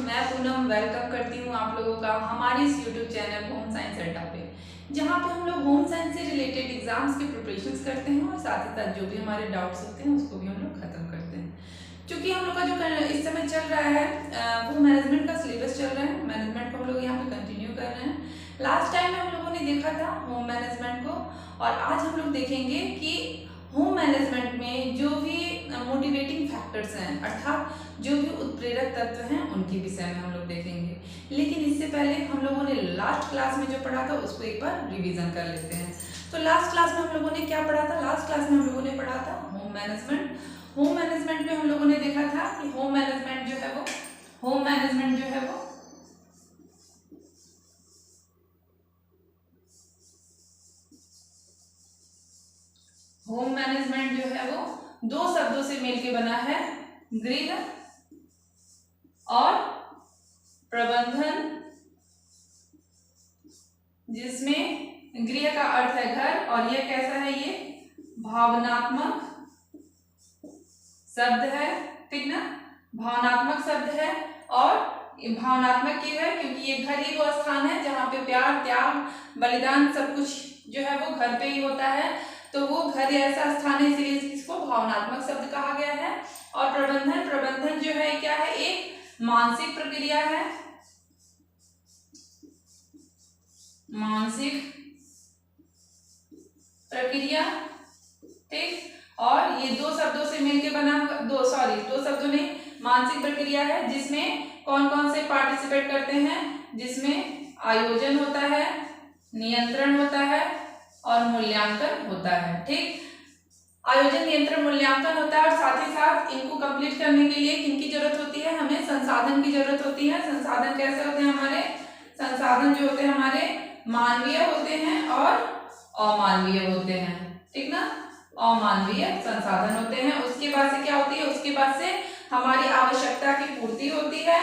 मैं पूनम वेलकम करती हूँ आप लोगों का हमारे इस यूट्यूब चैनल होम साइंस अड्डा पे, जहाँ पे हम लोग होम साइंस से रिलेटेड एग्जाम्स के प्रिपरेशंस करते हैं और साथ ही साथ जो भी हमारे डाउट्स होते हैं उसको भी हम लोग खत्म करते हैं। क्योंकि हम लोग का जो इस समय चल रहा है वो मैनेजमेंट का सिलेबस चल रहा है। मैनेजमेंट को हम लोग यहाँ पे कंटिन्यू कर रहे हैं। लास्ट टाइम में हम लोगों ने देखा था होम मैनेजमेंट को, और आज हम लोग देखेंगे कि होम मैनेजमेंट में जो भी मोटिवेटिंग फैक्टर्स हैं, अर्थात जो भी उत्प्रेरक तत्व हैं, उनके विषय में हम लोग देखेंगे। लेकिन इससे पहले हम लोगों ने लास्ट क्लास में जो पढ़ा था उसको एक बार रिवीजन कर लेते हैं। तो लास्ट क्लास में हम लोगों ने क्या पढ़ा था? लास्ट क्लास में हम लोगों ने पढ़ा था होम मैनेजमेंट। होम मैनेजमेंट में हम लोगों ने देखा था कि होम मैनेजमेंट जो है वो होम मैनेजमेंट जो है वो दो शब्दों से मिलकर बना है, गृह और प्रबंधन, जिसमें गृह का अर्थ है घर और यह कैसा है? ये भावनात्मक शब्द है, ठीक ना? भावनात्मक शब्द है। और भावनात्मक क्यों है? क्योंकि ये घर ही वो स्थान है जहाँ पे प्यार, त्याग, बलिदान सब कुछ जो है वो घर पे ही होता है। तो वो घर ऐसा स्थान है, इसलिए इसको भावनात्मक शब्द कहा गया है। और प्रबंधन जो है क्या है? एक मानसिक प्रक्रिया है, मानसिक प्रक्रिया, ठीक। और ये दो शब्दों से मिलकर बना दो शब्दों ने मानसिक प्रक्रिया है, जिसमें कौन कौन से पार्टिसिपेट करते हैं? जिसमें आयोजन होता है, नियंत्रण होता है और मूल्यांकन होता है, ठीक। आयोजन, नियंत्रण, मूल्यांकन होता है और साथ ही साथ इनको कंप्लीट करने के लिए किनकी जरूरत होती है? हमें संसाधन की जरूरत होती है। संसाधन कैसे होते हैं हमारे? संसाधन जो होते हैं हमारे मानवीय होते हैं और अमानवीय होते हैं, ठीक ना? अमानवीय संसाधन होते हैं। उसके बाद से क्या होती है? उसके बाद से हमारी आवश्यकता की पूर्ति होती है,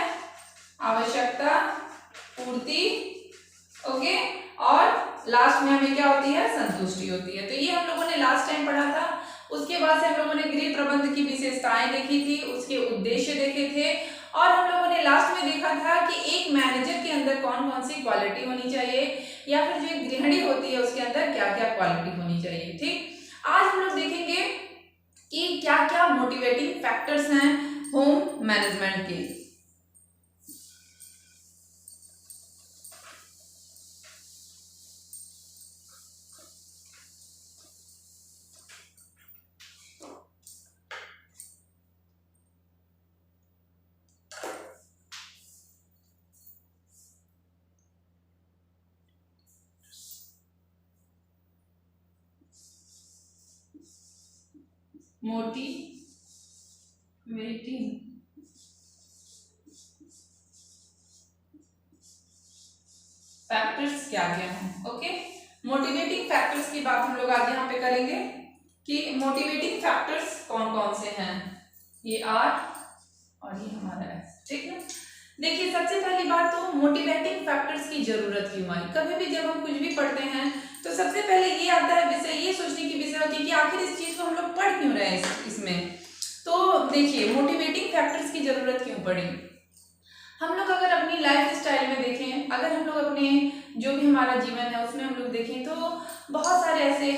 आवश्यकता पूर्ति, ओके। और लास्ट में हमें क्या होती है? संतुष्टि होती है। तो ये हम लोगों ने लास्ट टाइम पढ़ा था। उसके बाद से हम लोगों ने गृह प्रबंध की विशेषताएं देखी थी, उसके उद्देश्य देखे थे, और हम लोगों ने लास्ट में देखा था कि एक मैनेजर के अंदर कौन कौन सी क्वालिटी होनी चाहिए, या फिर जो एक गृहिणी होती है उसके अंदर क्या क्या क्वालिटी होनी चाहिए, ठीक। आज हम लोग देखेंगे कि क्या क्या मोटिवेटिंग फैक्टर्स हैं होम मैनेजमेंट के। मोटिवेटिंग फैक्टर्स क्या क्या हैं? ओके, मोटिवेटिंग फैक्टर्स की बात हम लोग आज यहाँ पे करेंगे कि मोटिवेटिंग फैक्टर्स कौन कौन से हैं। ये आर और ये हमारा एस, ठीक है। देखिए, सबसे पहली बात तो मोटिवेटिंग फैक्टर्स की जरूरत क्यों आई? कभी भी जब हम कुछ भी पढ़ते हैं तो सबसे पहले ये आता है विषय, ये सोचने की विषय होती है कि आखिर इस चीज को हम लोग पढ़ क्यों रहे हैं इसमें। तो देखिए, मोटिवेटिंग फैक्टर्स की जरूरत क्यों पड़ी? हम लोग अगर अपनी लाइफ स्टाइल में देखें, अगर हम लोग अपने जो भी हमारा जीवन है उसमें हम लोग देखें, तो बहुत सारे ऐसे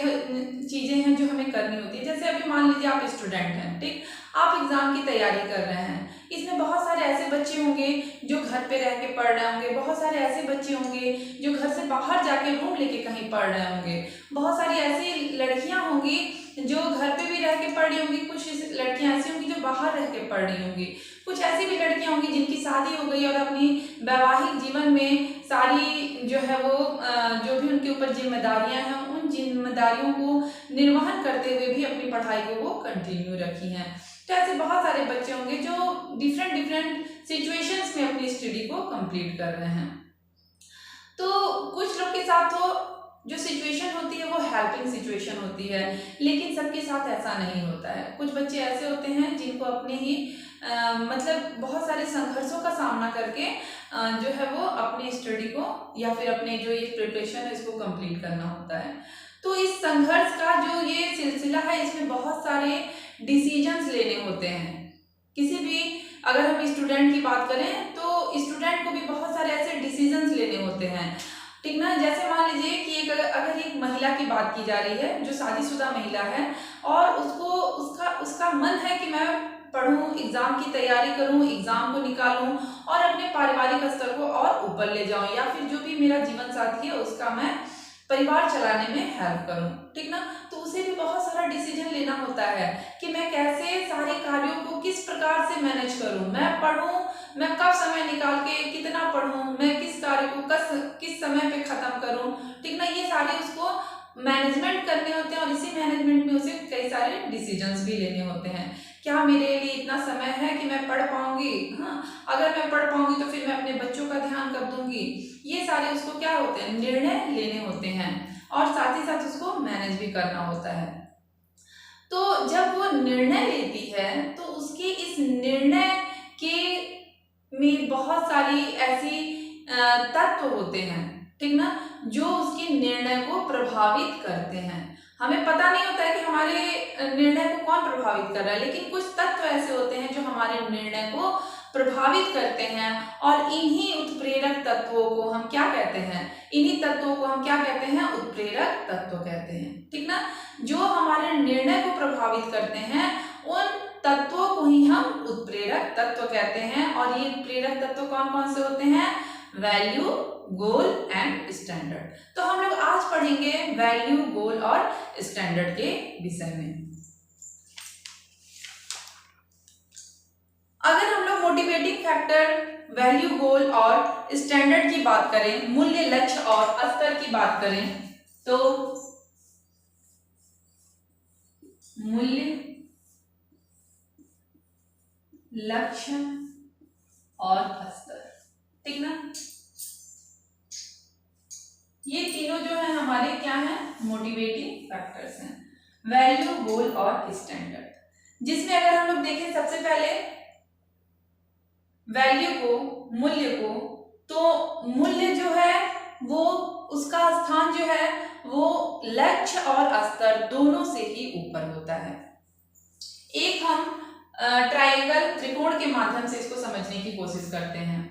चीजें हैं जो हमें करनी होती है। जैसे अभी मान लीजिए आप स्टूडेंट हैं, ठीक, आप एग्जाम की तैयारी कर रहे हैं। इसमें बहुत सारे ऐसे बच्चे होंगे जो घर पे रह के पढ़ रहे होंगे, बहुत सारे ऐसे बच्चे होंगे जो घर से बाहर जाके रूम लेके कहीं पढ़ रहे होंगे, बहुत सारी ऐसी लड़कियां होंगी जो घर पे भी रह के पढ़ रही होंगी, कुछ लड़कियां ऐसी होंगी जो बाहर रह के पढ़ रही होंगी, कुछ ऐसी भी लड़कियां होंगी जिनकी शादी हो गई और अपनी वैवाहिक जीवन में सारी जो है वो जो भी उनके ऊपर जिम्मेदारियां हैं, उन जिम्मेदारियों को निर्वहन करते हुए भी अपनी पढ़ाई को वो कंटिन्यू रखी हैं। तो ऐसे बहुत सारे बच्चे होंगे जो डिफरेंट सिचुएशंस में अपनी स्टडी को कंप्लीट कर रहे हैं। तो कुछ लोग के साथ तो जो सिचुएशन होती है वो हेल्पिंग सिचुएशन होती है, लेकिन सबके साथ ऐसा नहीं होता है। कुछ बच्चे ऐसे होते हैं जिनको अपने ही मतलब बहुत सारे संघर्षों का सामना करके जो है वो अपनी स्टडी को या फिर अपने जो ये प्रिपरेशन है इसको कंप्लीट करना होता है। तो इस संघर्ष का जो ये सिलसिला है, इसमें बहुत सारे डिसीजंस लेने होते हैं। किसी भी अगर हम स्टूडेंट की बात करें तो स्टूडेंट को भी बहुत सारे ऐसे डिसीजंस लेने होते हैं, ठीक ना। जैसे मान लीजिए कि अगर एक महिला की बात की जा रही है जो शादीशुदा महिला है और उसको उसका मन है कि मैं पढूं, एग्जाम की तैयारी करूं, एग्जाम को निकालूं और अपने पारिवारिक स्तर को और ऊपर ले जाऊं, या फिर जो भी मेरा जीवन साथी है उसका मैं परिवार चलाने में हेल्प करूं, ठीक ना। तो उसे भी बहुत सारा डिसीजन लेना होता है कि मैं कैसे सारे कार्यों को किस प्रकार से मैनेज करूं, मैं पढूं, मैं कब समय निकाल के कितना पढूं, मैं किस कार्य को किस समय पे खत्म करूं, ठीक ना। ये सारे उसको मैनेजमेंट करने होते हैं और इसी मैनेजमेंट में उसे कई सारे डिसीजंस भी लेने होते हैं। क्या मेरे लिए इतना समय है कि मैं पढ़ पाऊंगी, हाँ, अगर मैं पढ़ पाऊंगी तो फिर मैं अपने बच्चों का ध्यान कब दूंगी। ये सारे उसको क्या होते हैं, निर्णय लेने होते हैं और साथ ही साथ उसको मैनेज भी करना होता है। तो जब वो निर्णय लेती है तो उसके इस निर्णय के में बहुत सारी ऐसी तत्व होते हैं, ठीक ना, जो उसके निर्णय को प्रभावित करते हैं। हमें पता नहीं होता है कि हमारे निर्णय को कौन प्रभावित कर रहा है, लेकिन कुछ तत्व ऐसे होते हैं जो हमारे निर्णय को प्रभावित करते हैं और इन्हीं उत्प्रेरक तत्वों को हम क्या कहते हैं, इन्हीं तत्वों को हम क्या कहते हैं, उत्प्रेरक तत्व कहते हैं, ठीक ना। जो हमारे निर्णय को प्रभावित करते हैं उन तत्वों को ही हम उत्प्रेरक तत्व कहते हैं। और ये उत्प्रेरक तत्व कौन कौन से होते हैं, वैल्यू, गोल एंड स्टैंडर्ड। तो हम लोग आज पढ़ेंगे वैल्यू, गोल और स्टैंडर्ड के विषय में। अगर हम लोग मोटिवेटिंग फैक्टर, वैल्यू, गोल और स्टैंडर्ड की बात करें, मूल्य, लक्ष्य और स्तर की बात करें, तो मूल्य, लक्ष्य और स्तर, ठीक ना, ये तीनों जो है हमारे क्या है, मोटिवेटिंग फैक्टर्स हैं, वैल्यू, गोल और स्टैंडर्ड। जिसमें अगर हम लोग देखें सबसे पहले वैल्यू को, मूल्य को, तो मूल्य जो है वो उसका स्थान जो है वो लक्ष्य और स्तर दोनों से ही ऊपर होता है। एक हम ट्रायंगल, त्रिकोण के माध्यम से इसको समझने की कोशिश करते हैं।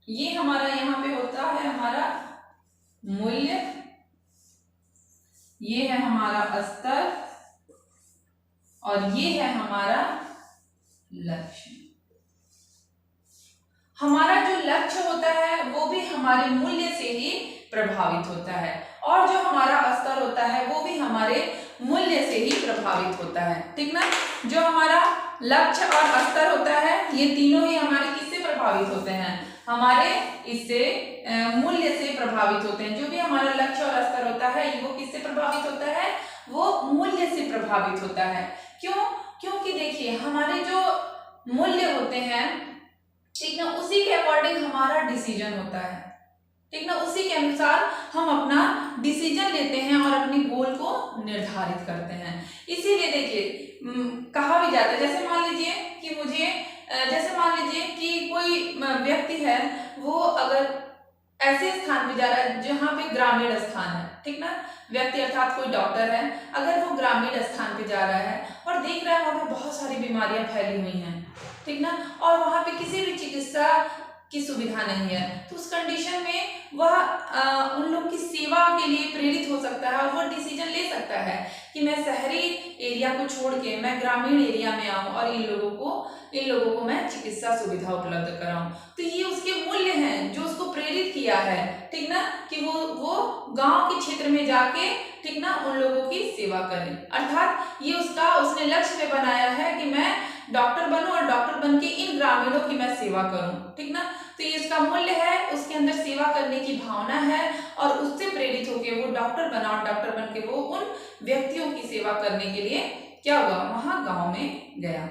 ये हमारा यहाँ पे होता है हमारा मूल्य, ये है हमारा स्तर और ये है हमारा लक्ष्य। हमारा जो लक्ष्य होता है वो भी हमारे मूल्य से ही प्रभावित होता है और जो हमारा स्तर होता है वो भी हमारे मूल्य से ही प्रभावित होता है, ठीक ना। जो हमारा लक्ष्य और स्तर होता है ये तीनों ही हमारे किससे प्रभावित होते हैं, हमारे इससे मूल्य से प्रभावित होते हैं। जो भी हमारा लक्ष्य और स्तर होता है वो किससे प्रभावित होता है, वो मूल्य से प्रभावित होता है। क्यों, क्योंकि देखिए हमारे जो मूल्य होते हैं, ठीक ना, उसी के अकॉर्डिंग हमारा डिसीजन होता है, ठीक ना, उसी के अनुसार हम अपना डिसीजन लेते हैं और अपने गोल को निर्धारित करते हैं। इसीलिए देखिए कहा भी जाता है, जैसे मान लीजिए कि जैसे मान लीजिए कि कोई व्यक्ति है, वो अगर ऐसे स्थान पे जा रहा है जहाँ पे ग्रामीण स्थान है, ठीक ना, व्यक्ति अर्थात कोई डॉक्टर है, अगर वो ग्रामीण स्थान पे जा रहा है और देख रहा है वहाँ पे बहुत सारी बीमारियां फैली हुई हैं, ठीक ना, और वहाँ पे किसी भी चिकित्सा की सुविधा नहीं है, तो उस कंडीशन में वह उन लोग की सेवा के लिए प्रेरित हो सकता है और वो डिसीजन ले सकता है कि मैं शहरी एरिया को छोड़ के मैं ग्रामीण एरिया में आऊं और इन लोगों को मैं चिकित्सा सुविधा उपलब्ध कराऊं। तो ये उसके मूल्य हैं जो उसको प्रेरित किया है, ठीक ना, कि वो गांव के क्षेत्र में जाके, ठीक ना, उन लोगों की सेवा करें। अर्थात ये उसने लक्ष्य में बनाया है कि मैं डॉक्टर बनूं और डॉक्टर बन के इन ग्रामीणों की मैं सेवा करूं, ठीक ना। तो ये उसका मूल्य है, उसके अंदर सेवा करने की भावना है और उससे प्रेरित होकर वो डॉक्टर बना और डॉक्टर बन के वो उन व्यक्तियों की सेवा करने के लिए क्या हुआ, वहां गांव में गया।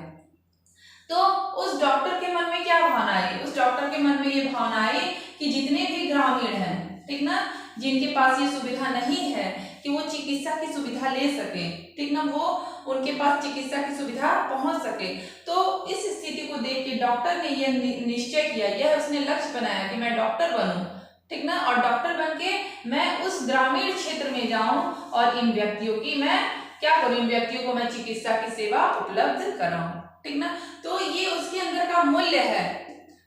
तो उस डॉक्टर के मन में क्या भावना आई, उस डॉक्टर के मन में ये भावना आई कि जितने भी ग्रामीण हैं, ठीक ना, जिनके पास ये सुविधा नहीं है कि वो चिकित्सा की सुविधा ले सके, ठीक ना, वो उनके पास चिकित्सा की सुविधा पहुंच सके। तो इस स्थिति को देख के डॉक्टर ने यह निश्चय किया, यह उसने लक्ष्य बनाया कि मैं डॉक्टर बनूं, ठीक ना, और डॉक्टर बन के मैं उस ग्रामीण क्षेत्र में जाऊं और इन व्यक्तियों की मैं क्या करूं, इन व्यक्तियों को मैं चिकित्सा की सेवा उपलब्ध कराऊं, ठीक ना। तो ये उसके अंदर का मूल्य है,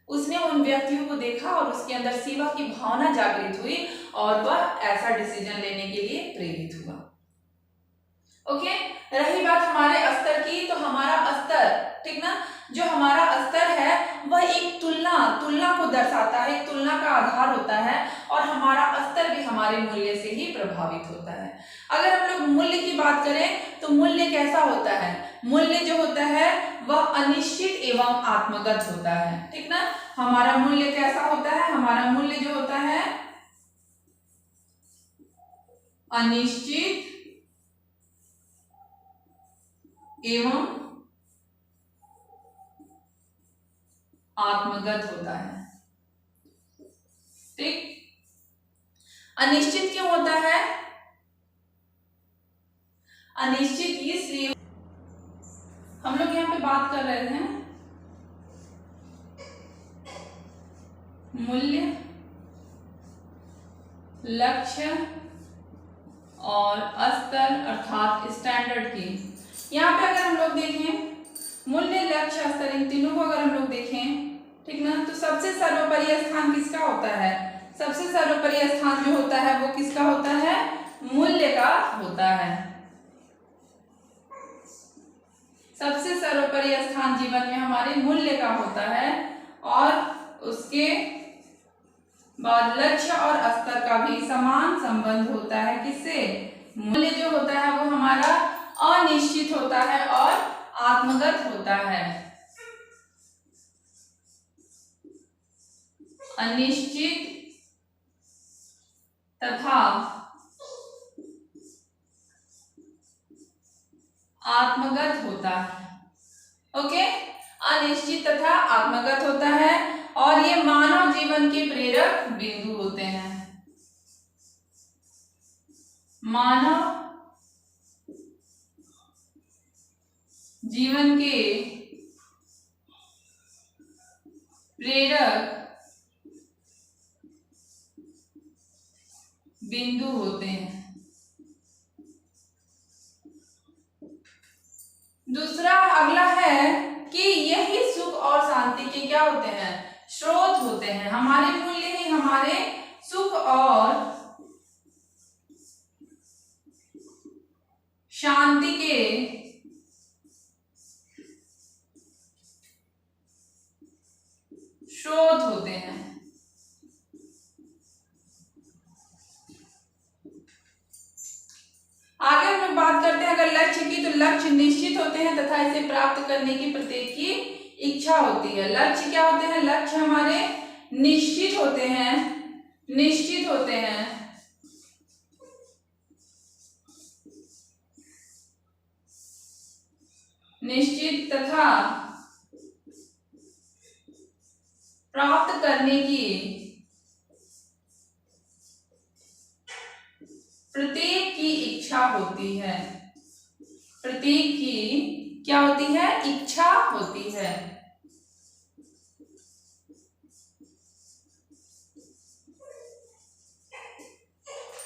उसने उन व्यक्तियों को देखा और उसके अंदर सेवा की भावना जागृत हुई और वह ऐसा डिसीजन लेने के लिए प्रेरित हुआ। ओके, रही बात हमारे स्तर की, तो हमारा स्तर, ठीक ना, जो हमारा स्तर है वह एक तुलना को दर्शाता है, एक तुलना का आधार होता है और हमारा स्तर भी हमारे मूल्य से ही प्रभावित होता है। अगर हम लोग मूल्य की बात करें तो मूल्य कैसा होता है, मूल्य जो होता है वह अनिश्चित एवं आत्मगत होता है, ठीक ना। हमारा मूल्य कैसा होता है, हमारा मूल्य जो होता है अनिश्चित एवं आत्मगत होता है, ठीक। अनिश्चित क्यों होता है, अनिश्चित इसलिए, हम लोग यहाँ पे बात कर रहे थे मूल्य, लक्ष्य और स्तर अर्थात स्टैंडर्ड की। यहाँ पे अगर हम लोग देखें मूल्य, लक्ष्य, स्तर, इन तीनों को अगर हम लोग देखें, ठीक ना, तो सबसे सर्वोपरि स्थान किसका होता है, सबसे सर्वोपरि स्थान जो होता है वो किसका होता है, मूल्य का होता है। सबसे सर्वोपरि स्थान जीवन में हमारे मूल्य का होता है और उसके बाद लक्ष्य और स्तर का भी समान संबंध होता है, किससे, मूल्य जो होता है वो हमारा अनिश्चित होता है और आत्मगत होता है, अनिश्चित तथा आत्मगत होता है। ओके, अनिश्चित तथा आत्मगत होता है और ये मानव जीवन के प्रेरक बिंदु होते हैं, मानव जीवन के प्रेरक बिंदु होते हैं। दूसरा अगला है कि यही सुख और शांति के क्या होते हैं, स्रोत होते हैं। हमारे मूल्य ही हमारे सुख और शांति के स्रोत होते हैं। आगे हम लोग बात करते हैं अगर लक्ष्य की, तो लक्ष्य निश्चित होते हैं तथा इसे प्राप्त करने की प्रत्येक की इच्छा होती है। लक्ष्य क्या होते हैं, लक्ष्य हमारे निश्चित होते हैं, निश्चित होते हैं निश्चित तथा प्राप्त करने की प्रत्येक की इच्छा होती है, प्रत्येक की क्या होती है, इच्छा होती है।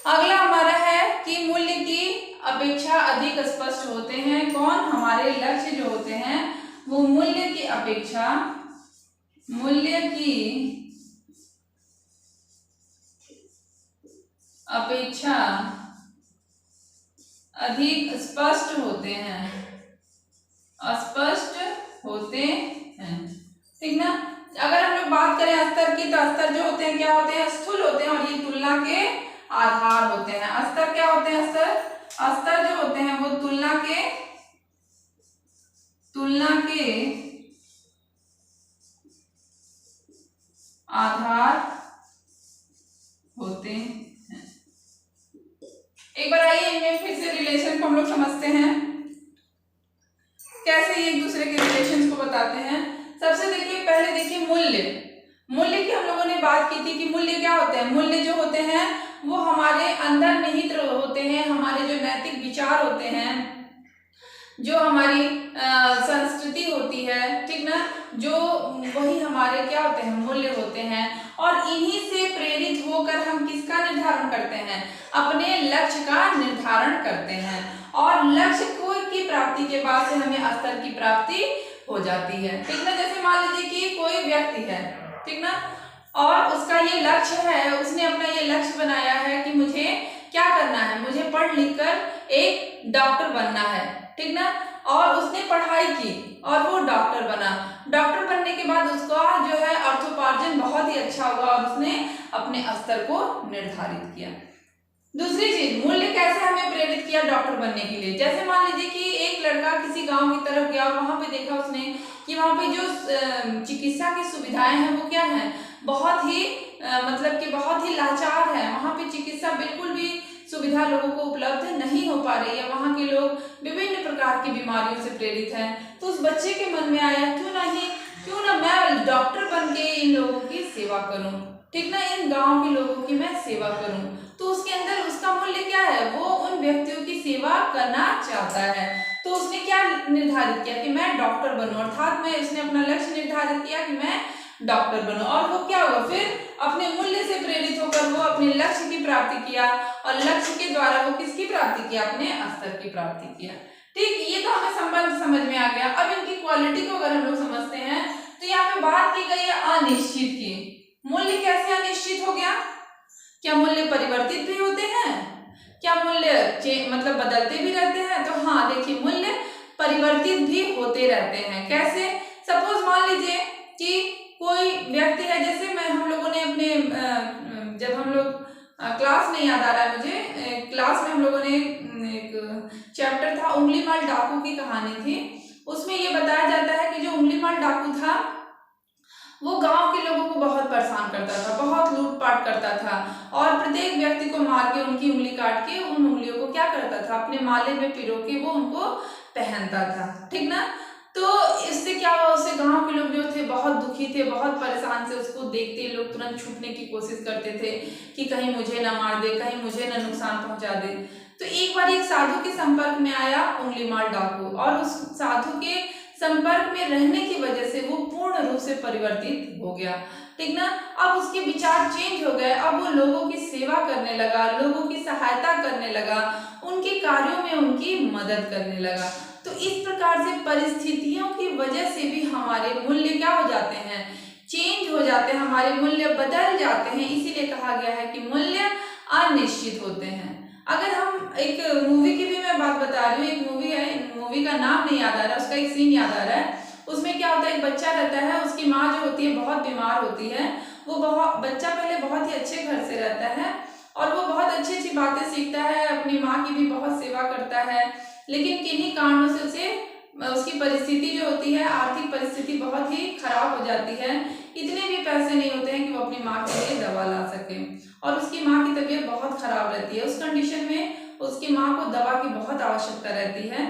अगला हमारा है कि मूल्य की अपेक्षा अधिक स्पष्ट होते हैं। कौन, हमारे लक्ष्य जो होते हैं वो मूल्य की अपेक्षा, मूल्य की अपेक्षा अधिक स्पष्ट होते हैं, स्पष्ट होते हैं, ठीक ना। अगर हम लोग बात करें स्तर की, तो स्तर जो होते हैं क्या होते हैं, स्थूल होते हैं और ये तुलना के आधार होते हैं। स्तर क्या होते हैं, स्तर जो होते हैं वो तुलना के आधार होते हैं। एक बार आइए इनमें फिर से रिलेशन को हम लोग समझते हैं, कैसे एक दूसरे के रिलेशन को बताते हैं। सबसे देखिए, पहले देखिए मूल्य की हम लोगों ने बात की थी कि मूल्य क्या होते हैं, मूल्य जो होते हैं वो हमारे अंदर निहित होते हैं, हमारे जो नैतिक विचार होते हैं, जो हमारी संस्कृति होती है, ठीक ना, जो वही हमारे क्या होते हैं, मूल्य होते हैं। और इन्हीं से प्रेरित होकर हम किसका निर्धारण करते हैं, अपने लक्ष्य का निर्धारण करते हैं। और लक्ष्य की प्राप्ति के बाद से हमें स्तर की प्राप्ति हो जाती है, ठीक ना। जैसे मान लीजिए कि कोई व्यक्ति है, ठीक ना, और उसका ये लक्ष्य है, उसने अपना ये लक्ष्य बनाया है कि मुझे क्या करना है, मुझे पढ़ लिख कर एक डॉक्टर बनना है, ठीक ना। और उसने पढ़ाई की और वो डॉक्टर बना। डॉक्टर बनने के बाद उसका जो है अर्थोपार्जन बहुत ही अच्छा हुआ और उसने अपने स्तर को निर्धारित किया। दूसरी चीज, मूल्य कैसे हमें प्रेरित किया डॉक्टर बनने के लिए। जैसे मान लीजिए कि एक लड़का किसी गांव की तरफ गया और वहां पे देखा उसने कि वहां पे जो चिकित्सा की सुविधाएं हैं वो क्या है, बहुत ही मतलब कि बहुत ही लाचार है। वहां पे चिकित्सा बिल्कुल भी सुविधा लोगों को उपलब्ध नहीं हो पा रही है। वहां के लोग विभिन्न प्रकार की बीमारियों से प्रेरित हैं। तो उस बच्चे के मन में आया क्यों ना मैं डॉक्टर बन के इन लोगों की सेवा करूं, ठीक ना, इन गांव के लोगों की मैं सेवा करूं। तो उसके अंदर उसका मूल्य क्या है, वो उन व्यक्तियों की सेवा करना चाहता है। तो उसने क्या निर्धारित किया कि मैं डॉक्टर बनूं, अर्थात मैं उसने अपना लक्ष्य निर्धारित किया कि मैं डॉक्टर बनूं। और वो क्या हुआ, फिर अपने मूल्य से प्रेरित होकर वो अपने लक्ष्य की प्राप्ति किया और लक्ष्य के द्वारा वो किसकी प्राप्ति किया, अपने स्तर की प्राप्ति किया। ठीक, ये तो हमें संबंध समझ में आ गया। अब इनकी क्वालिटी को अगर हम लोग समझते हैं तो यहाँ पे बात की गई है अनिश्चित की। मूल्य कैसे अनिश्चित हो गया, क्या मूल्य परिवर्तित भी होते हैं, क्या मूल्य मतलब बदलते भी रहते हैं। तो हाँ देखिए, मूल्य परिवर्तित भी होते रहते हैं। कैसे, सपोज मान लीजिए कि कोई व्यक्ति है, जैसे हम लोगों ने अपने जब हम लोग क्लास में, याद आ रहा है मुझे, क्लास में हम लोगों ने एक चैप्टर था उंगलीमाल डाकू की कहानी थी। उसमें ये बताया जाता है कि जो उंगलीमाल डाकू था वो गांव के लोगों को बहुत परेशान करता था, बहुत लूटपाट करता था और प्रत्येक व्यक्ति को मार के उनकी उंगली काट के उन उंगलियों को क्या करता था, अपने माले में पिरो के वो उनको पहनता था, ठीक ना। तो इससे क्या हुआ, उससे गांव के लोग जो थे बहुत दुखी थे, बहुत परेशान से उसको देखते ही लोग तुरंत छूटने की कोशिश करते थे कि कहीं मुझे ना मार दे, कहीं मुझे ना नुकसान पहुंचा दे। तो एक बार एक साधु के संपर्क में आया उंगलीमाल डाकू और उस साधु के संपर्क में रहने की वजह से वो पूर्ण रूप से परिवर्तित हो गया, ठीक ना। अब उसके विचार चेंज हो गए, अब वो लोगों की सेवा करने लगा, लोगों की सहायता करने लगा, उनके कार्यों में उनकी मदद करने लगा। तो इस प्रकार से परिस्थितियों की वजह से भी हमारे मूल्य क्या हो जाते हैं, चेंज हो जाते हैं, हमारे मूल्य बदल जाते हैं। इसीलिए कहा गया है कि मूल्य अनिश्चित होते हैं। अगर हम एक मूवी की भी मैं बात बता रही हूँ, एक मूवी है, मूवी का नाम नहीं याद आ रहा, उसका एक सीन याद आ रहा है। उसमें क्या होता है, एक बच्चा रहता है, उसकी माँ जो होती है बहुत बीमार होती है। बच्चा पहले बहुत ही अच्छे घर से रहता है और वो बहुत अच्छी अच्छी बातें सीखता है, अपनी माँ की भी बहुत सेवा करता है। लेकिन किन्हीं कारणों से उसकी परिस्थिति जो होती है, आर्थिक परिस्थिति बहुत ही खराब हो जाती है। इतने भी पैसे नहीं होते हैं कि वो अपनी माँ के लिए दवा ला सके और उसकी माँ की तबीयत बहुत खराब रहती है। उस कंडीशन में उसकी माँ को दवा की बहुत आवश्यकता रहती है।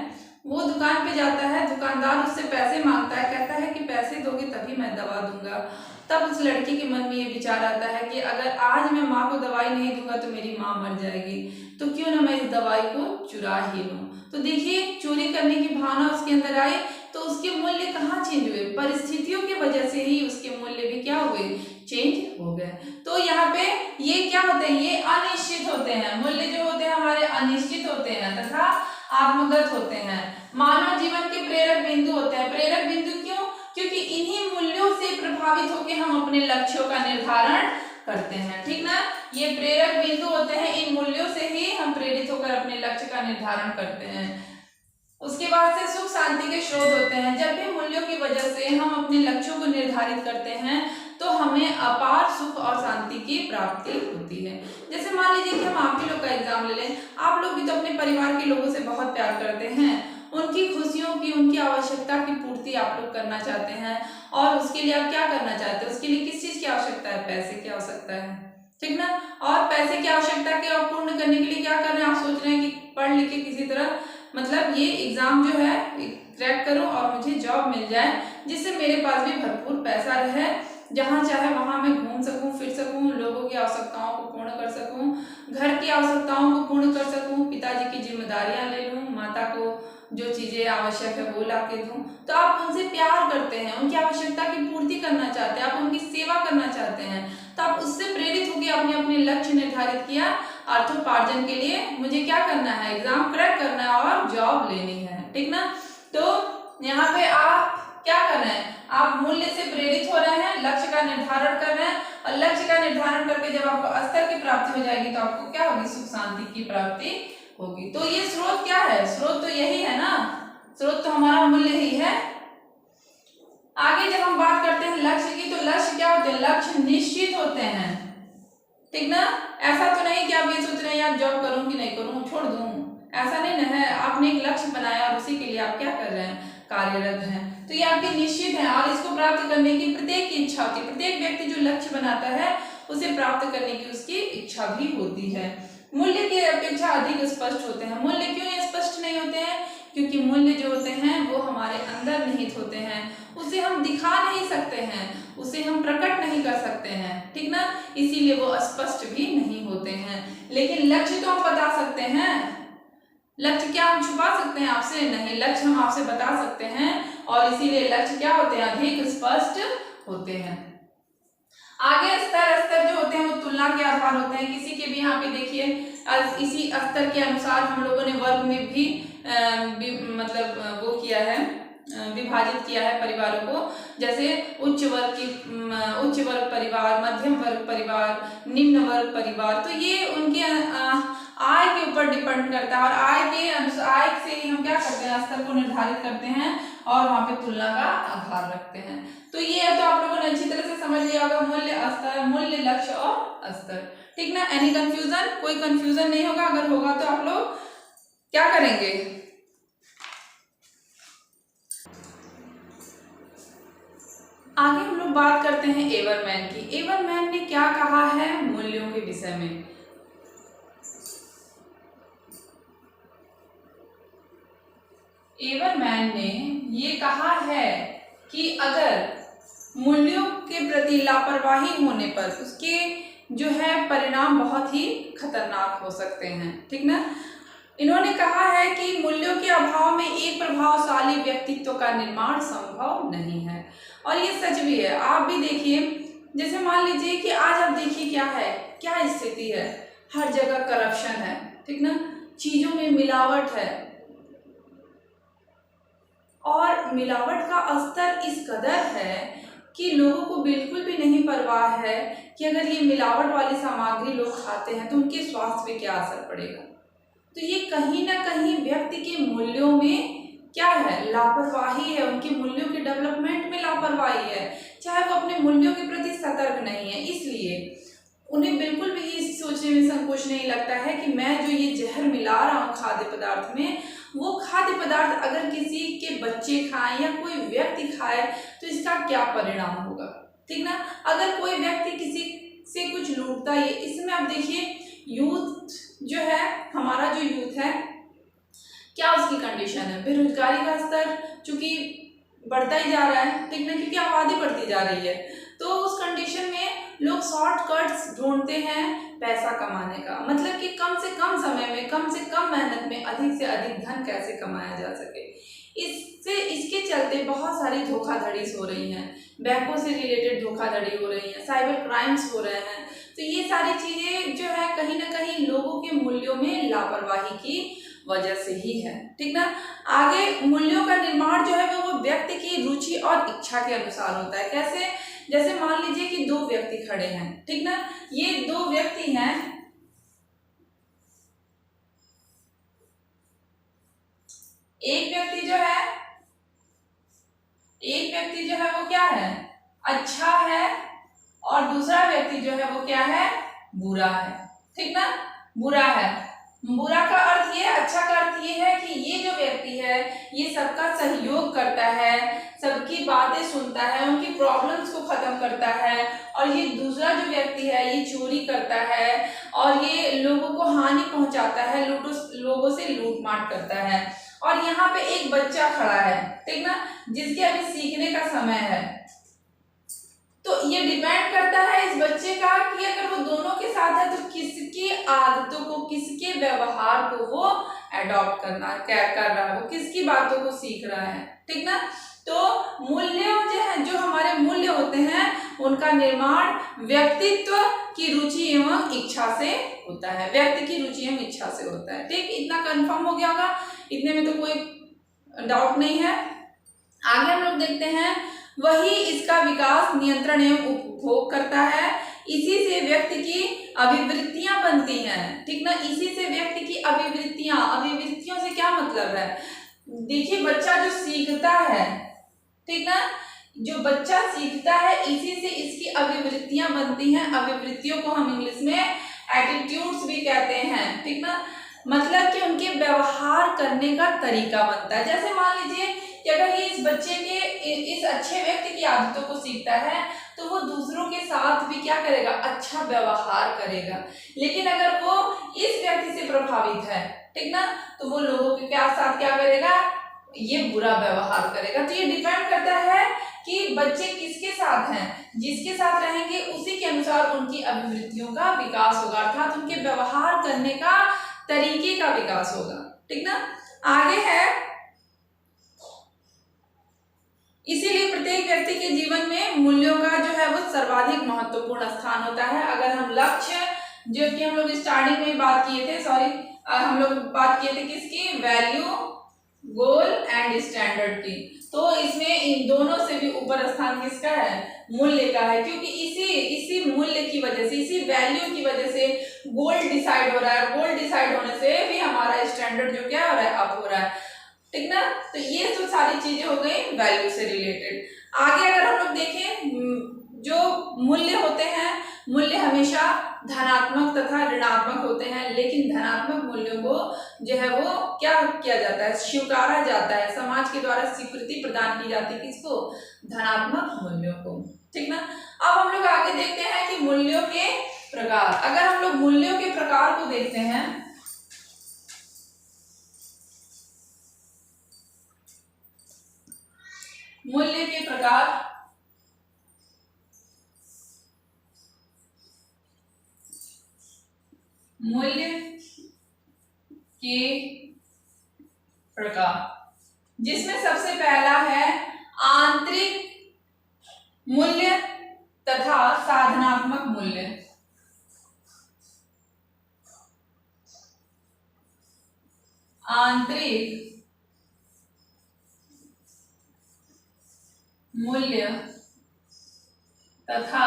वो दुकान पे जाता है, दुकानदार उससे पैसे मांगता है, कहता है कि पैसे दोगे तभी मैं दवा दूंगा। तब उस लड़की के मन में ये विचार आता है कि अगर आज मैं माँ को दवाई नहीं दूंगा तो मेरी माँ मर जाएगी, तो क्यों ना मैं इस दवाई को चुरा ही लूं। तो देखिए, चोरी करने की भावना उसके अंदर आई तो उसके मूल्य कहाँ चेंज हुए, परिस्थितियों की वजह से ही उसके मूल्य भी क्या हुए, चेंज हो गए। तो यहाँ पे ये क्या होते हैं, ये अनिश्चित होते हैं। मूल्य जो होते हैं हमारे अनिश्चित होते हैं तथा आत्मगत होते हैं। मानव जीवन के प्रेरक बिंदु होते हैं। प्रेरक बिंदु क्यों, क्योंकि इन्हीं मूल्यों से प्रभावित होकर हम अपने लक्ष्यों का निर्धारण करते हैं, ठीक ना। ये प्रेरक बिंदु होते हैं, इन मूल्यों से ही हम प्रेरित होकर अपने लक्ष्य का निर्धारण करते हैं। उसके बाद से सुख शांति के स्रोत होते हैं। जब भी मूल्यों की वजह से हम अपने लक्ष्यों को निर्धारित करते हैं तो हमें अपार सुख और शांति की प्राप्ति होती है। जैसे मान लीजिए कि हम आप ही लोग का एग्जाम ले लें, आप लोग भी तो अपने परिवार के लोगों से बहुत प्यार करते हैं, उनकी खुशियों की, उनकी आवश्यकता की पूर्ति आप लोग करना चाहते हैं और उसके लिए आप क्या करना चाहते हैं, उसके लिए किस चीज की आवश्यकता है, पैसे की आवश्यकता है, ठीक ना। और पैसे की आवश्यकता के पूर्ण करने के लिए क्या कर रहे हैं, आप सोच रहे हैं कि पढ़ लिख के किसी तरह मतलब ये एग्जाम जो है क्रैक करूं और मुझे जॉब मिल जाए, जिससे मेरे पास भी भरपूर पैसा रहे, जहां चाहे वहां मैं घूम सकूं, फिर सकूं, लोगों की आवश्यकताओं को पूर्ण कर सकूं, घर की आवश्यकताओं को पूर्ण कर सकूं, पिताजी की जिम्मेदारियां ले लूं, माता को जो चीज़ें आवश्यक है वो ला के दूँ। तो आप उनसे प्यार करते हैं, उनकी आवश्यकता की पूर्ति करना चाहते हैं, आप उनकी सेवा करना चाहते हैं, तो आप उससे प्रेरित होकर आपने अपने लक्ष्य निर्धारित किया अर्थोपार्जन के लिए मुझे क्या करना है, एग्जाम क्रैक करना है और जॉब लेनी है, ठीक ना। तो यहाँ पे आप क्या कर रहे हैं, आप मूल्य से प्रेरित हो रहे हैं, लक्ष्य का निर्धारण कर रहे हैं, और लक्ष्य का निर्धारण करके जब आपको स्तर की प्राप्ति हो जाएगी तो आपको क्या होगी, सुख शांति की प्राप्ति होगी। तो ये स्रोत क्या है, स्रोत तो यही है ना, स्रोत तो हमारा मूल्य ही है। आगे जब हम बात करते हैं लक्ष्य की, तो लक्ष्य क्या होते हैं, लक्ष्य निश्चित होते हैं, ठीक ना। ऐसा तो नहीं कि आप ये सोच रहे हैं यार जॉब करूं कि नहीं करूं, छोड़ दूं, ऐसा नहीं ना है। आपने एक लक्ष्य बनाया और उसी के लिए आप क्या कर रहे हैं, कार्यरत हैं, तो ये आपकी निश्चित है और इसको प्राप्त करने की प्रत्येक की इच्छा होती है। प्रत्येक व्यक्ति जो लक्ष्य बनाता है उसे प्राप्त करने की उसकी इच्छा भी होती है। मूल्य की अपेक्षा अधिक स्पष्ट होते हैं। मूल्य क्यों स्पष्ट नहीं होते हैं, क्योंकि मूल्य जो होते हैं वो हमारे अंदर निहित होते हैं, उसे हम दिखा नहीं सकते हैं, उसे हम प्रकट नहीं कर सकते हैं, ठीक ना, इसीलिए वो स्पष्ट भी नहीं होते हैं। लेकिन लक्ष्य तो हम बता सकते हैं, लक्ष्य क्या हम छुपा सकते हैं आपसे, नहीं, लक्ष्य हम आपसे बता सकते हैं और इसीलिए लक्ष्य क्या होते हैं, अधिक स्पष्ट होते हैं। आगे स्तर स्तर जो होते हैं वो तुलना के आधार होते हैं। किसी के भी यहाँ पे देखिए इसी स्तर के अनुसार हम लोगों ने वर्ग में भी मतलब वो किया है, विभाजित किया है परिवारों को। जैसे उच्च वर्ग परिवार, मध्यम वर्ग परिवार, निम्न वर्ग परिवार, तो ये उनके आय के ऊपर डिपेंड करता है और आय से ही हम क्या करते हैं, स्तर को निर्धारित करते हैं और वहां पे तुलना का आधार रखते हैं। तो ये है, तो आप लोगों ने अच्छी तरह से समझ लिया होगा मूल्य, स्तर, मूल्य, लक्ष्य और स्तर, ठीक ना। एनी कंफ्यूजन, कोई कंफ्यूजन नहीं होगा, अगर होगा तो आप लोग क्या करेंगे, आगे हम लोग बात करते हैं एवरमैन की। एवरमैन ने क्या कहा है मूल्यों के विषय में। एवरमैन ने ये कहा है कि अगर मूल्यों के प्रति लापरवाही होने पर उसके जो है परिणाम बहुत ही खतरनाक हो सकते हैं, ठीक ना। इन्होंने कहा है कि मूल्यों के अभाव में एक प्रभावशाली व्यक्तित्व का निर्माण संभव नहीं है, और ये सच भी है। आप भी देखिए, जैसे मान लीजिए कि आज आप देखिए क्या है, क्या स्थिति है, हर जगह करप्शन है, ठीक ना, चीजों में मिलावट है और मिलावट का स्तर इस कदर है कि लोगों को बिल्कुल भी नहीं परवाह है कि अगर ये मिलावट वाली सामग्री लोग खाते हैं तो उनके स्वास्थ्य पे क्या असर पड़ेगा। तो ये कहीं ना कहीं व्यक्ति के मूल्यों में क्या है, लापरवाही है, उनके मूल्यों के डेवलपमेंट में लापरवाही है, चाहे वो अपने मूल्यों के प्रति सतर्क नहीं है। इसलिए उन्हें बिल्कुल भी ये सोचने में संकोच नहीं लगता है कि मैं जो ये जहर मिला रहा हूँ खाद्य पदार्थ में, वो खाद्य पदार्थ अगर किसी के बच्चे खाएं या कोई व्यक्ति खाए तो इसका क्या परिणाम होगा, ठीक ना। अगर कोई व्यक्ति किसी से कुछ लूटता है, इसमें आप देखिए यूथ जो है, हमारा जो यूथ है, क्या उसकी कंडीशन है, बेरोजगारी का स्तर चूंकि बढ़ता ही जा रहा है, ठीक ना, क्योंकि आबादी बढ़ती जा रही है, तो उस कंडीशन में लोग शॉर्टकट्स ढूंढते हैं पैसा कमाने का, मतलब कि कम से कम समय में, कम से कम मेहनत में अधिक से अधिक धन कैसे कमाया जा सके। इसके चलते बहुत सारी धोखाधड़ी हो रही हैं, बैंकों से रिलेटेड धोखाधड़ी हो रही है, साइबर क्राइम्स हो रहे हैं। तो ये सारी चीजें जो है कहीं ना कहीं लोगों के मूल्यों में लापरवाही की वजह से ही है, ठीक ना। आगे मूल्यों का निर्माण जो है वो व्यक्ति की रुचि और इच्छा के अनुसार होता है। कैसे, जैसे मान लीजिए कि दो व्यक्ति खड़े हैं, ठीक ना, ये दो व्यक्ति हैं, एक व्यक्ति जो है वो क्या है, अच्छा है, और दूसरा व्यक्ति जो है वो क्या है, बुरा है, ठीक ना, बुरा है। बुरा का अर्थ ये, अच्छा का अर्थ ये है कि ये जो व्यक्ति है ये सबका सहयोग करता है, सबकी बातें सुनता है, उनकी प्रॉब्लम्स को खत्म करता है, और ये दूसरा जो व्यक्ति है ये चोरी करता है और ये लोगों को हानि पहुंचाता है, लोगों से लूटमाट करता है। और यहाँ पे एक बच्चा खड़ा है, ठीक ना, जिसके अभी सीखने का समय है। तो ये डिपेंड करता है इस बच्चे का कि अगर वो दोनों के साथ है तो किसकी आदतों को, किसके व्यवहार को वो अडॉप्ट करना क्या कर रहा है, वो किसकी बातों को सीख रहा है, ठीक ना। तो मूल्य जो है, जो हमारे मूल्य होते हैं उनका निर्माण व्यक्तित्व की रुचि एवं इच्छा से होता है, व्यक्ति की रुचि एवं इच्छा से होता है, ठीक। इतना कंफर्म हो गया होगा, इतने में तो कोई डाउट नहीं है। आगे हम लोग देखते हैं, वही इसका विकास, नियंत्रण एवं उपभोग करता है, इसी से व्यक्ति की अभिवृत्तियां बनती हैं, ठीक ना। इसी से व्यक्ति की अभिवृत्तियां, अभिवृत्तियों से क्या मतलब है, देखिए बच्चा जो सीखता है, ठीक ना, जो बच्चा सीखता है इसी से इसकी अभिवृत्तियां बनती हैं। अभिवृत्तियों को हम इंग्लिश में एटीट्यूड्स भी कहते हैं, ठीक ना। मतलब कि उनके व्यवहार करने का तरीका बनता है। जैसे मान लीजिए कि अगर ये इस बच्चे के, इस अच्छे व्यक्ति की आदतों को सीखता है तो वो दूसरों के साथ भी क्या करेगा, अच्छा व्यवहार करेगा। लेकिन अगर वो इस व्यक्ति से प्रभावित है, ठीक ना, तो वो लोगों के साथ क्या करेगा, ये बुरा व्यवहार करेगा। तो ये डिपेंड करता है कि बच्चे किसके साथ हैं, जिसके साथ रहेंगे उसी के अनुसार उनकी अभिवृत्तियों का विकास होगा, अर्थात उनके व्यवहार करने का तरीके का विकास होगा, ठीक ना। आगे है, इसीलिए प्रत्येक व्यक्ति के जीवन में मूल्यों का जो है वो सर्वाधिक महत्वपूर्ण स्थान होता है। अगर हम लक्ष्य, जो कि हम लोग स्टार्टिंग में बात किए थे, हम लोग बात किए थे किसकी, वैल्यू, गोल एंड स्टैंडर्ड की, तो इसमें इन दोनों से भी ऊपर स्थान किसका है, मूल्य का है। क्योंकि इसी मूल्य की वजह से, इसी वैल्यू की वजह से गोल डिसाइड हो रहा है, गोल डिसाइड होने से भी हमारा स्टैंडर्ड जो क्या हो रहा है, अप हो रहा है, ठीक ना। तो ये तो सारी चीजें हो गई वैल्यू से रिलेटेड। आगे अगर हम लोग देखें, जो मूल्य होते हैं, मूल्य हमेशा धनात्मक तथा ऋणात्मक होते हैं, लेकिन धनात्मक मूल्यों को जो है वो क्या किया जाता है, स्वीकारा जाता है, समाज के द्वारा स्वीकृति प्रदान की जाती है, किसको, धनात्मक मूल्यों को, ठीक ना। अब हम लोग आगे देखते हैं कि मूल्यों के प्रकार। अगर हम लोग मूल्यों के प्रकार को देखते हैं, मूल्य के प्रकार, मूल्य के प्रकार, जिसमें सबसे पहला है आंतरिक मूल्य तथा साधनात्मक मूल्य। आंतरिक मूल्य तथा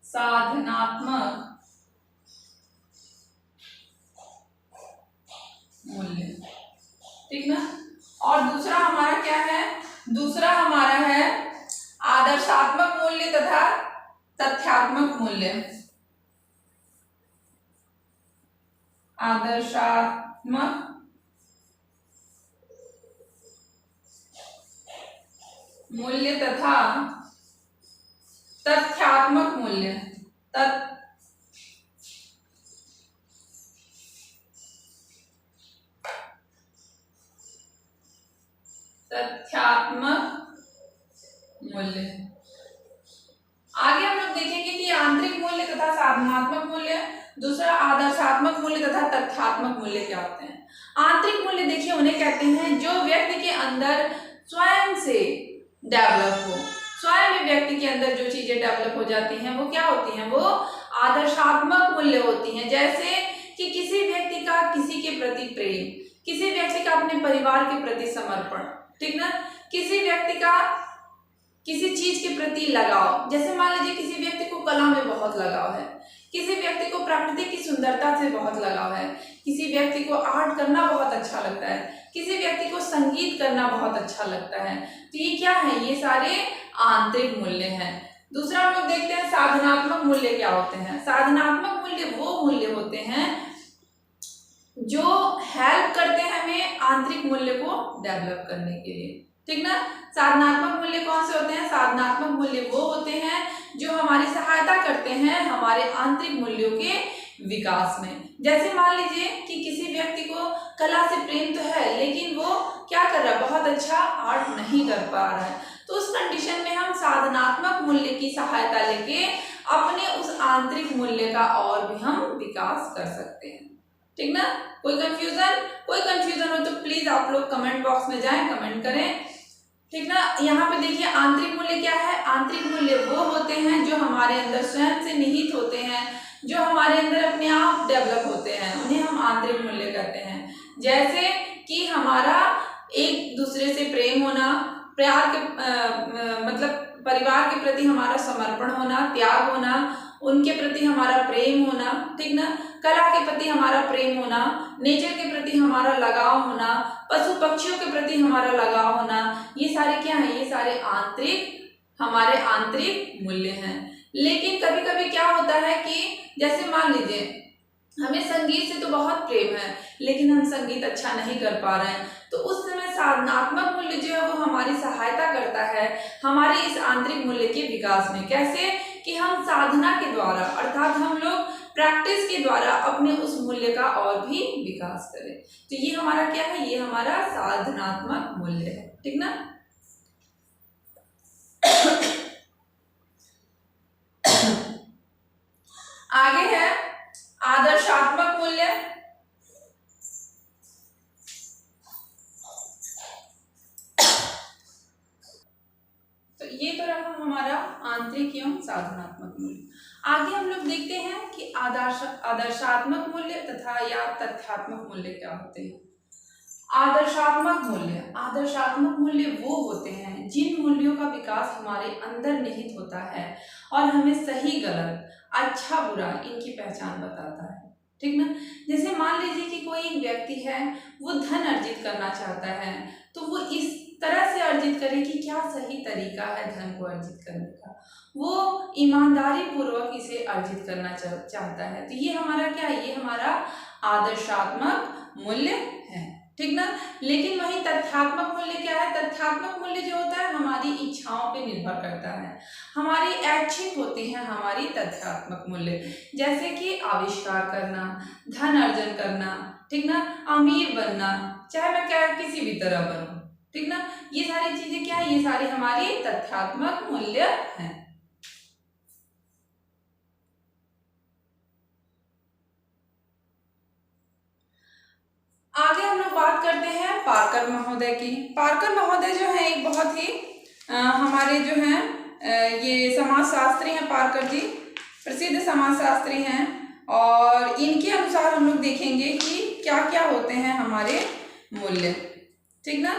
साधनात्मक मूल्य, ठीक ना। और दूसरा हमारा क्या है, दूसरा हमारा है आदर्शात्मक मूल्य तथा तथ्यात्मक मूल्य। आदर्शात्मक मूल्य तथा तथ्यात्मक मूल्य। तथ्यात्मक मूल्य। आगे हम लोग देखेंगे कि आंतरिक मूल्य तथा साधनात्मक मूल्य, दूसरा आदर्शात्मक मूल्य तथा तथ्यात्मक मूल्य क्या होते हैं। आंतरिक मूल्य देखिए उन्हें कहते हैं जो व्यक्ति के अंदर स्वयं से डेवलप हो, स्वयं में व्यक्ति के अंदर जो चीजें डेवलप हो जाती हैं वो क्या होती हैं, वो आदर्शात्मक मूल्य होती हैं। जैसे कि किसी व्यक्ति का किसी के प्रति प्रेम, किसी व्यक्ति का अपने परिवार के प्रति समर्पण, ठीक ना, किसी व्यक्ति का किसी चीज के प्रति लगाव। जैसे मान लीजिए किसी व्यक्ति को कला में बहुत लगाव है, किसी व्यक्ति को प्रकृति की सुंदरता से बहुत लगाव है, किसी व्यक्ति को आर्ट करना बहुत अच्छा लगता है, किसी व्यक्ति को संगीत करना बहुत अच्छा लगता है। तो ये क्या है, ये सारे आंतरिक मूल्य हैं। दूसरा हम लोग देखते हैं साधनात्मक मूल्य क्या होते हैं। साधनात्मक मूल्य वो मूल्य होते हैं जो हेल्प करते हैं हमें आंतरिक मूल्य को डेवलप करने के लिए, ठीक ना। साधनात्मक मूल्य कौन से होते हैं, साधनात्मक मूल्य वो होते हैं जो हमारी सहायता करते हैं हमारे आंतरिक मूल्यों के विकास में। जैसे मान लीजिए कि किसी व्यक्ति को कला से प्रेम तो है लेकिन वो क्या कर रहा है, बहुत अच्छा आर्ट नहीं कर पा रहा है, तो उस कंडीशन में हम साधनात्मक मूल्य की सहायता लेके अपने उस आंतरिक मूल्य का और भी हम विकास कर सकते हैं। ठीक ना? कोई कंफ्यूजन हो तो प्लीज आप लोग कमेंट बॉक्स में जाएं, कमेंट करें। ठीक ना? यहाँ पे देखिए आंतरिक मूल्य क्या है। आंतरिक मूल्य वो होते हैं जो हमारे अंदर स्वयं से निहित होते हैं, जो हमारे अंदर अपने आप डेवलप होते हैं, उन्हें हम आंतरिक मूल्य कहते हैं। जैसे कि हमारा एक दूसरे से प्रेम होना, प्यार के मतलब परिवार के प्रति हमारा समर्पण होना, त्याग होना, उनके प्रति हमारा प्रेम होना। ठीक ना? कला के प्रति हमारा प्रेम होना, नेचर के प्रति हमारा लगाव होना, पशु पक्षियों के प्रति हमारा लगाव होना, ये सारे क्या है? ये सारे हमारे आंतरिक मूल्य हैं। लेकिन कभी कभी क्या होता है कि जैसे मान लीजिए हमें संगीत से तो बहुत प्रेम है, लेकिन हम संगीत अच्छा नहीं कर पा रहे हैं, तो उस समय साधनात्मक मूल्य जो है वो हमारी सहायता करता है हमारे इस आंतरिक मूल्य के विकास में। कैसे? कि हम साधना के द्वारा अर्थात हम लोग प्रैक्टिस के द्वारा अपने उस मूल्य का और भी विकास करें। तो ये हमारा क्या है? ये हमारा साधनात्मक मूल्य है। ठीक ना? आगे है आदर्शात्मक मूल्य। तो ये तो रहा हमारा आंतरिक एवं साधनात्मक मूल्य। आगे हम लोग देखते हैं कि आदर्शात्मक मूल्य तथा या तथ्यात्मक मूल्य क्या होते हैं। आदर्शात्मक मूल्य वो होते हैं जिन मूल्यों का विकास हमारे अंदर निहित होता है और हमें सही गलत, अच्छा बुरा इनकी पहचान बताता है। ठीक ना? जैसे मान लीजिए कि कोई एक व्यक्ति है, वो धन अर्जित करना चाहता है, तो वो इस तरह से अर्जित करे कि क्या सही तरीका है धन को अर्जित करने का, वो ईमानदारी पूर्वक इसे अर्जित करना चाहता है। तो ये हमारा क्या है? ये हमारा आदर्शात्मक मूल्य है। ठीक ना? लेकिन वही तथ्यात्मक मूल्य क्या है? तथ्यात्मक मूल्य जो होता है हमारी इच्छाओं पे निर्भर करता है, हमारी ऐच्छिक होती हैं हमारी तथ्यात्मक मूल्य। जैसे कि आविष्कार करना, धन अर्जन करना, ठीक ना, अमीर बनना, चाहे मैं क्या किसी भी तरह बनूं। ठीक ना? ये सारी चीजें क्या है? ये सारी हमारी तथ्यात्मक मूल्य हैं। आगे हम लोग बात करते हैं पार्कर महोदय की। पार्कर महोदय जो है एक बहुत ही हमारे जो हैं ये समाजशास्त्री हैं। पार्कर जी प्रसिद्ध समाजशास्त्री हैं और इनके अनुसार हम लोग देखेंगे कि क्या क्या होते हैं हमारे मूल्य। ठीक ना?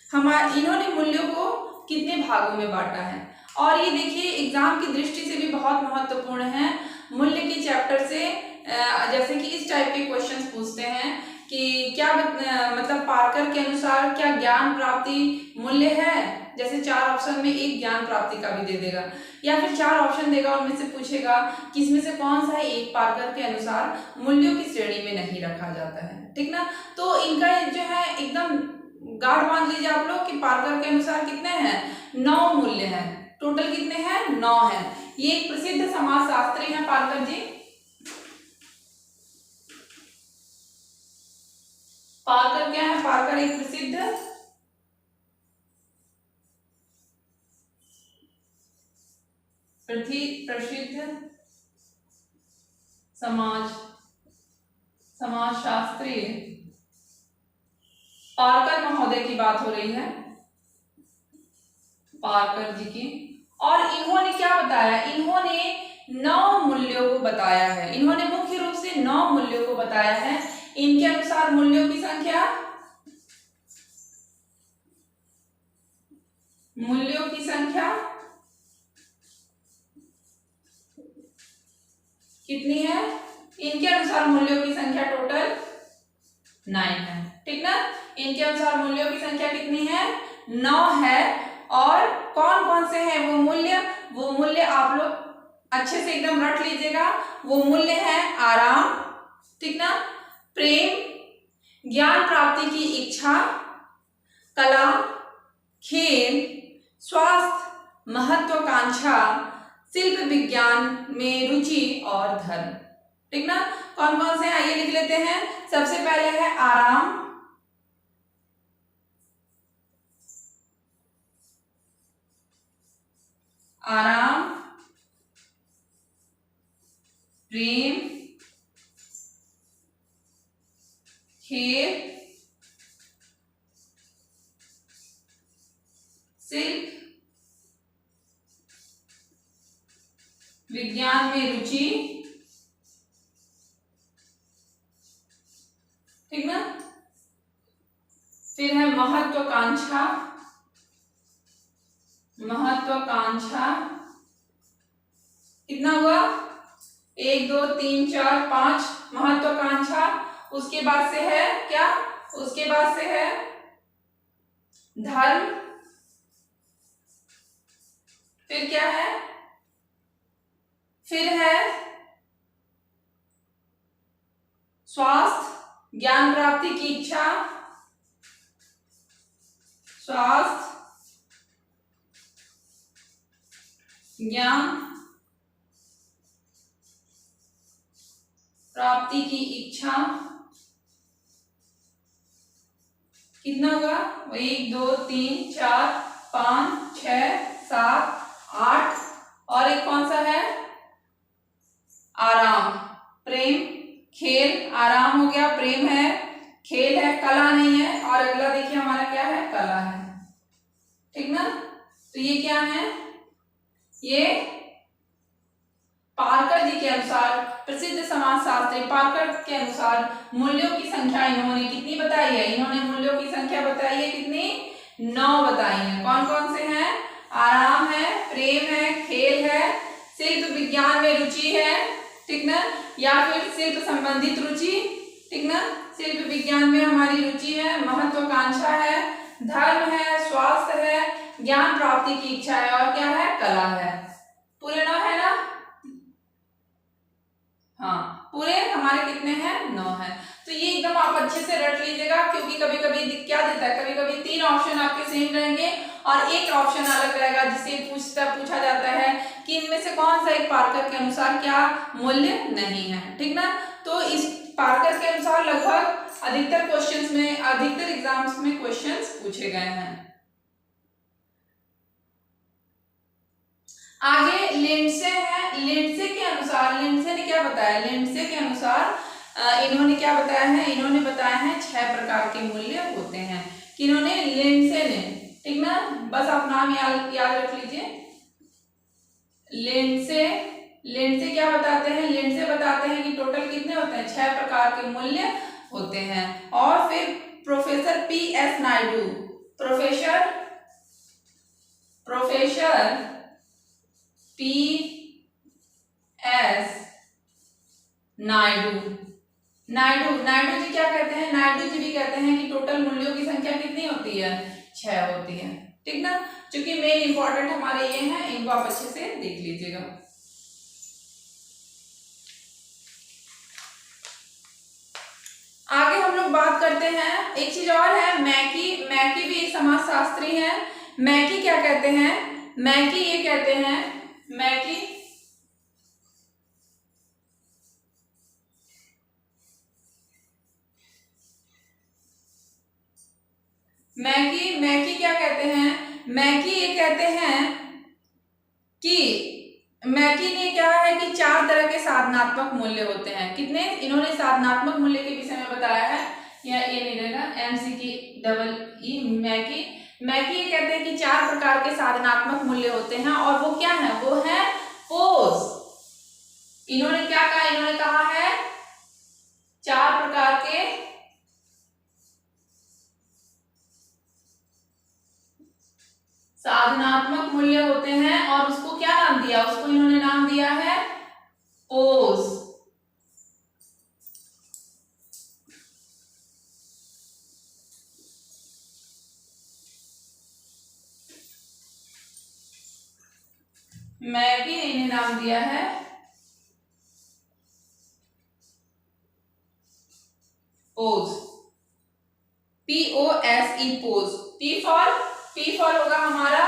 इन्होंने मूल्यों को कितने भागों में बांटा है और ये देखिए एग्जाम की दृष्टि से भी बहुत महत्वपूर्ण है। मूल्य के चैप्टर से जैसे कि इस टाइप के क्वेश्चंस पूछते हैं कि क्या मतलब पार्कर के अनुसार क्या ज्ञान प्राप्ति मूल्य है। जैसे 4 ऑप्शन में एक ज्ञान प्राप्ति का भी दे देगा, या फिर 4 ऑप्शन देगा उनमें से पूछेगा कि इसमें से कौन सा है एक पार्कर के अनुसार मूल्यों की श्रेणी में नहीं रखा जाता है। ठीक ना? तो इनका जो है एकदम गाढ़ मान लीजिए आप लोग कि पार्कर के अनुसार कितने हैं? 9 मूल्य हैं। टोटल कितने हैं? 9 हैं। ये एक प्रसिद्ध समाजशास्त्री हैं पार्कर जी। पार्कर क्या है? पार्कर एक प्रसिद्ध समाजशास्त्री पार्कर महोदय की बात हो रही है, पार्कर जी की। और इन्होंने क्या बताया? इन्होंने 9 मूल्यों को बताया है। इन्होंने मुख्य रूप से 9 मूल्यों को बताया है। इनके अनुसार मूल्यों की संख्या कितनी है? इनके अनुसार मूल्यों की संख्या टोटल 9 है। ठीक ना? इनके अनुसार मूल्यों की संख्या कितनी है? 9 है। और कौन कौन से हैं वो मूल्य? वो मूल्य आप लोग अच्छे से एकदम रट लीजिएगा। वो मूल्य है आराम, ठीक ना, प्रेम, ज्ञान प्राप्ति की इच्छा, कला, खेल, स्वास्थ्य, महत्वाकांक्षा, शिल्प विज्ञान में रुचि और धर्म। ठीक ना? कौन कौन से हैं आइए लिख लेते हैं। सबसे पहले है आराम, प्रेम, खेल, शिल्प, विज्ञान में रुचि, ठीक ना। फिर है महत्वाकांक्षा, महत्वाकांक्षा कितना हुआ, 1 2 3 4 5 महत्वाकांक्षा। उसके बाद से है क्या, उसके बाद से है धर्म, फिर क्या है, फिर है स्वास्थ्य, ज्ञान प्राप्ति की इच्छा, स्वास्थ्य, ज्ञान प्राप्ति की इच्छा, कितना होगा, 1 2 3 4 5 6 7 8, और एक कौन सा है, आराम, प्रेम, खेल, आराम हो गया, प्रेम है, खेल है, कला नहीं है, और अगला देखिए हमारा क्या है, कला है, ठीक ना। तो ये क्या है, ये पारकर जी के अनुसार, प्रसिद्ध समाजशास्त्री पारकर के अनुसार मूल्यों की संख्या इन्होंने कितनी बताई है, इन्होंने मूल्यों की संख्या बताई है कितनी, 9 बताई है। कौन कौन से हैं, आराम है, प्रेम है, खेल है, शिल्प विज्ञान में रुचि है, ठीक ना, या फिर शिल्प संबंधित रुचि, ठीक ना, शिल्प विज्ञान में हमारी रुचि है, महत्वाकांक्षा है, धर्म है, स्वास्थ्य है, ज्ञान प्राप्ति की इच्छा है, और क्या है, कला है। पूरे 9 है ना, हाँ पूरे हमारे कितने हैं, 9 है। तो ये एकदम आप अच्छे से रट लीजिएगा, क्योंकि कभी कभी क्या देता है, कभी कभी 3 ऑप्शन आपके सेम रहेंगे और एक ऑप्शन अलग रहेगा, जिसे पूछा जाता है कि इनमें से कौन सा एक पारकर के अनुसार क्या मूल्य नहीं है, ठीक ना। तो इस पारकर के अनुसार लगभग अधिकतर क्वेश्चंस में, अधिकतर एग्जाम्स में क्वेश्चंस पूछे गए हैं। आगे लिंडसे है, लिंडसे के अनुसार, लिंडसे ने क्या बताया, लिंडसे के अनुसार इन्होंने क्या बताया है, इन्होंने बताया है 6 प्रकार के मूल्य होते हैं, कि इन्होंने, लिंडसे ने, ठीक ना, बस आप नाम याद रख लीजिए, लिंडसे, लिंडसे क्या बताते हैं, लिंडसे बताते हैं कि टोटल कितने होते हैं, 6 प्रकार के मूल्य होते हैं। और फिर professor PS Naidu, professor PS Naidu, Naidu ji क्या कहते हैं, नायडू जी भी कहते हैं कि टोटल मूल्यों की संख्या कितनी होती है, 6 होती है, ठीक ना। क्योंकि मेन इंपॉर्टेंट हमारे ये हैं, इनको आप अच्छे से देख लीजिएगा। आगे हम लोग बात करते हैं, एक चीज और है, मैकी, मैकी भी एक समाजशास्त्री है। मैकी क्या कहते हैं, मैकी ये कहते हैं, मैकी क्या कहते हैं, मैकी ये कहते हैं कि मैकी ने क्या है कि 4 तरह के साधनात्मक मूल्य होते हैं, कितने, इन्होंने साधनात्मक मूल्य के विषय में बताया है, या ये नहीं रहेगा, MCQ मैकी ये कहते हैं कि 4 प्रकार के साधनात्मक मूल्य होते हैं, और वो क्या है, वो है पोज। इन्होंने क्या कहा, इन्होंने कहा है 4 प्रकार के साधनात्मक मूल्य होते हैं, और उसको क्या नाम दिया, उसको इन्होंने नाम दिया है पोज। मैकी ने इन्हें नाम दिया है pose, POSE pose. P for होगा हमारा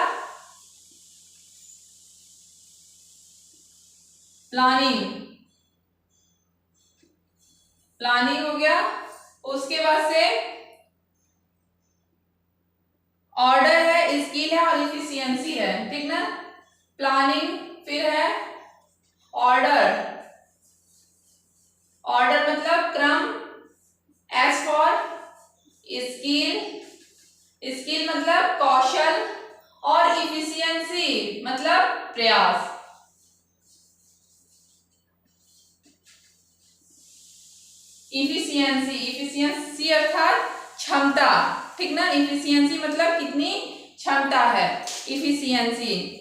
प्लानिंग, प्लानिंग हो गया। उसके बाद से ऑर्डर है, स्किल है और इफिशियंसी है, ठीक ना। प्लानिंग, फिर है ऑर्डर, ऑर्डर मतलब क्रम, एस फॉर स्किल, स्किल मतलब कौशल, और इफिशियंसी मतलब प्रयास। इफिशियंसी, इफिशियंसी अर्थात क्षमता, ठीक ना। इफिशियंसी मतलब कितनी क्षमता है, इफिशियंसी।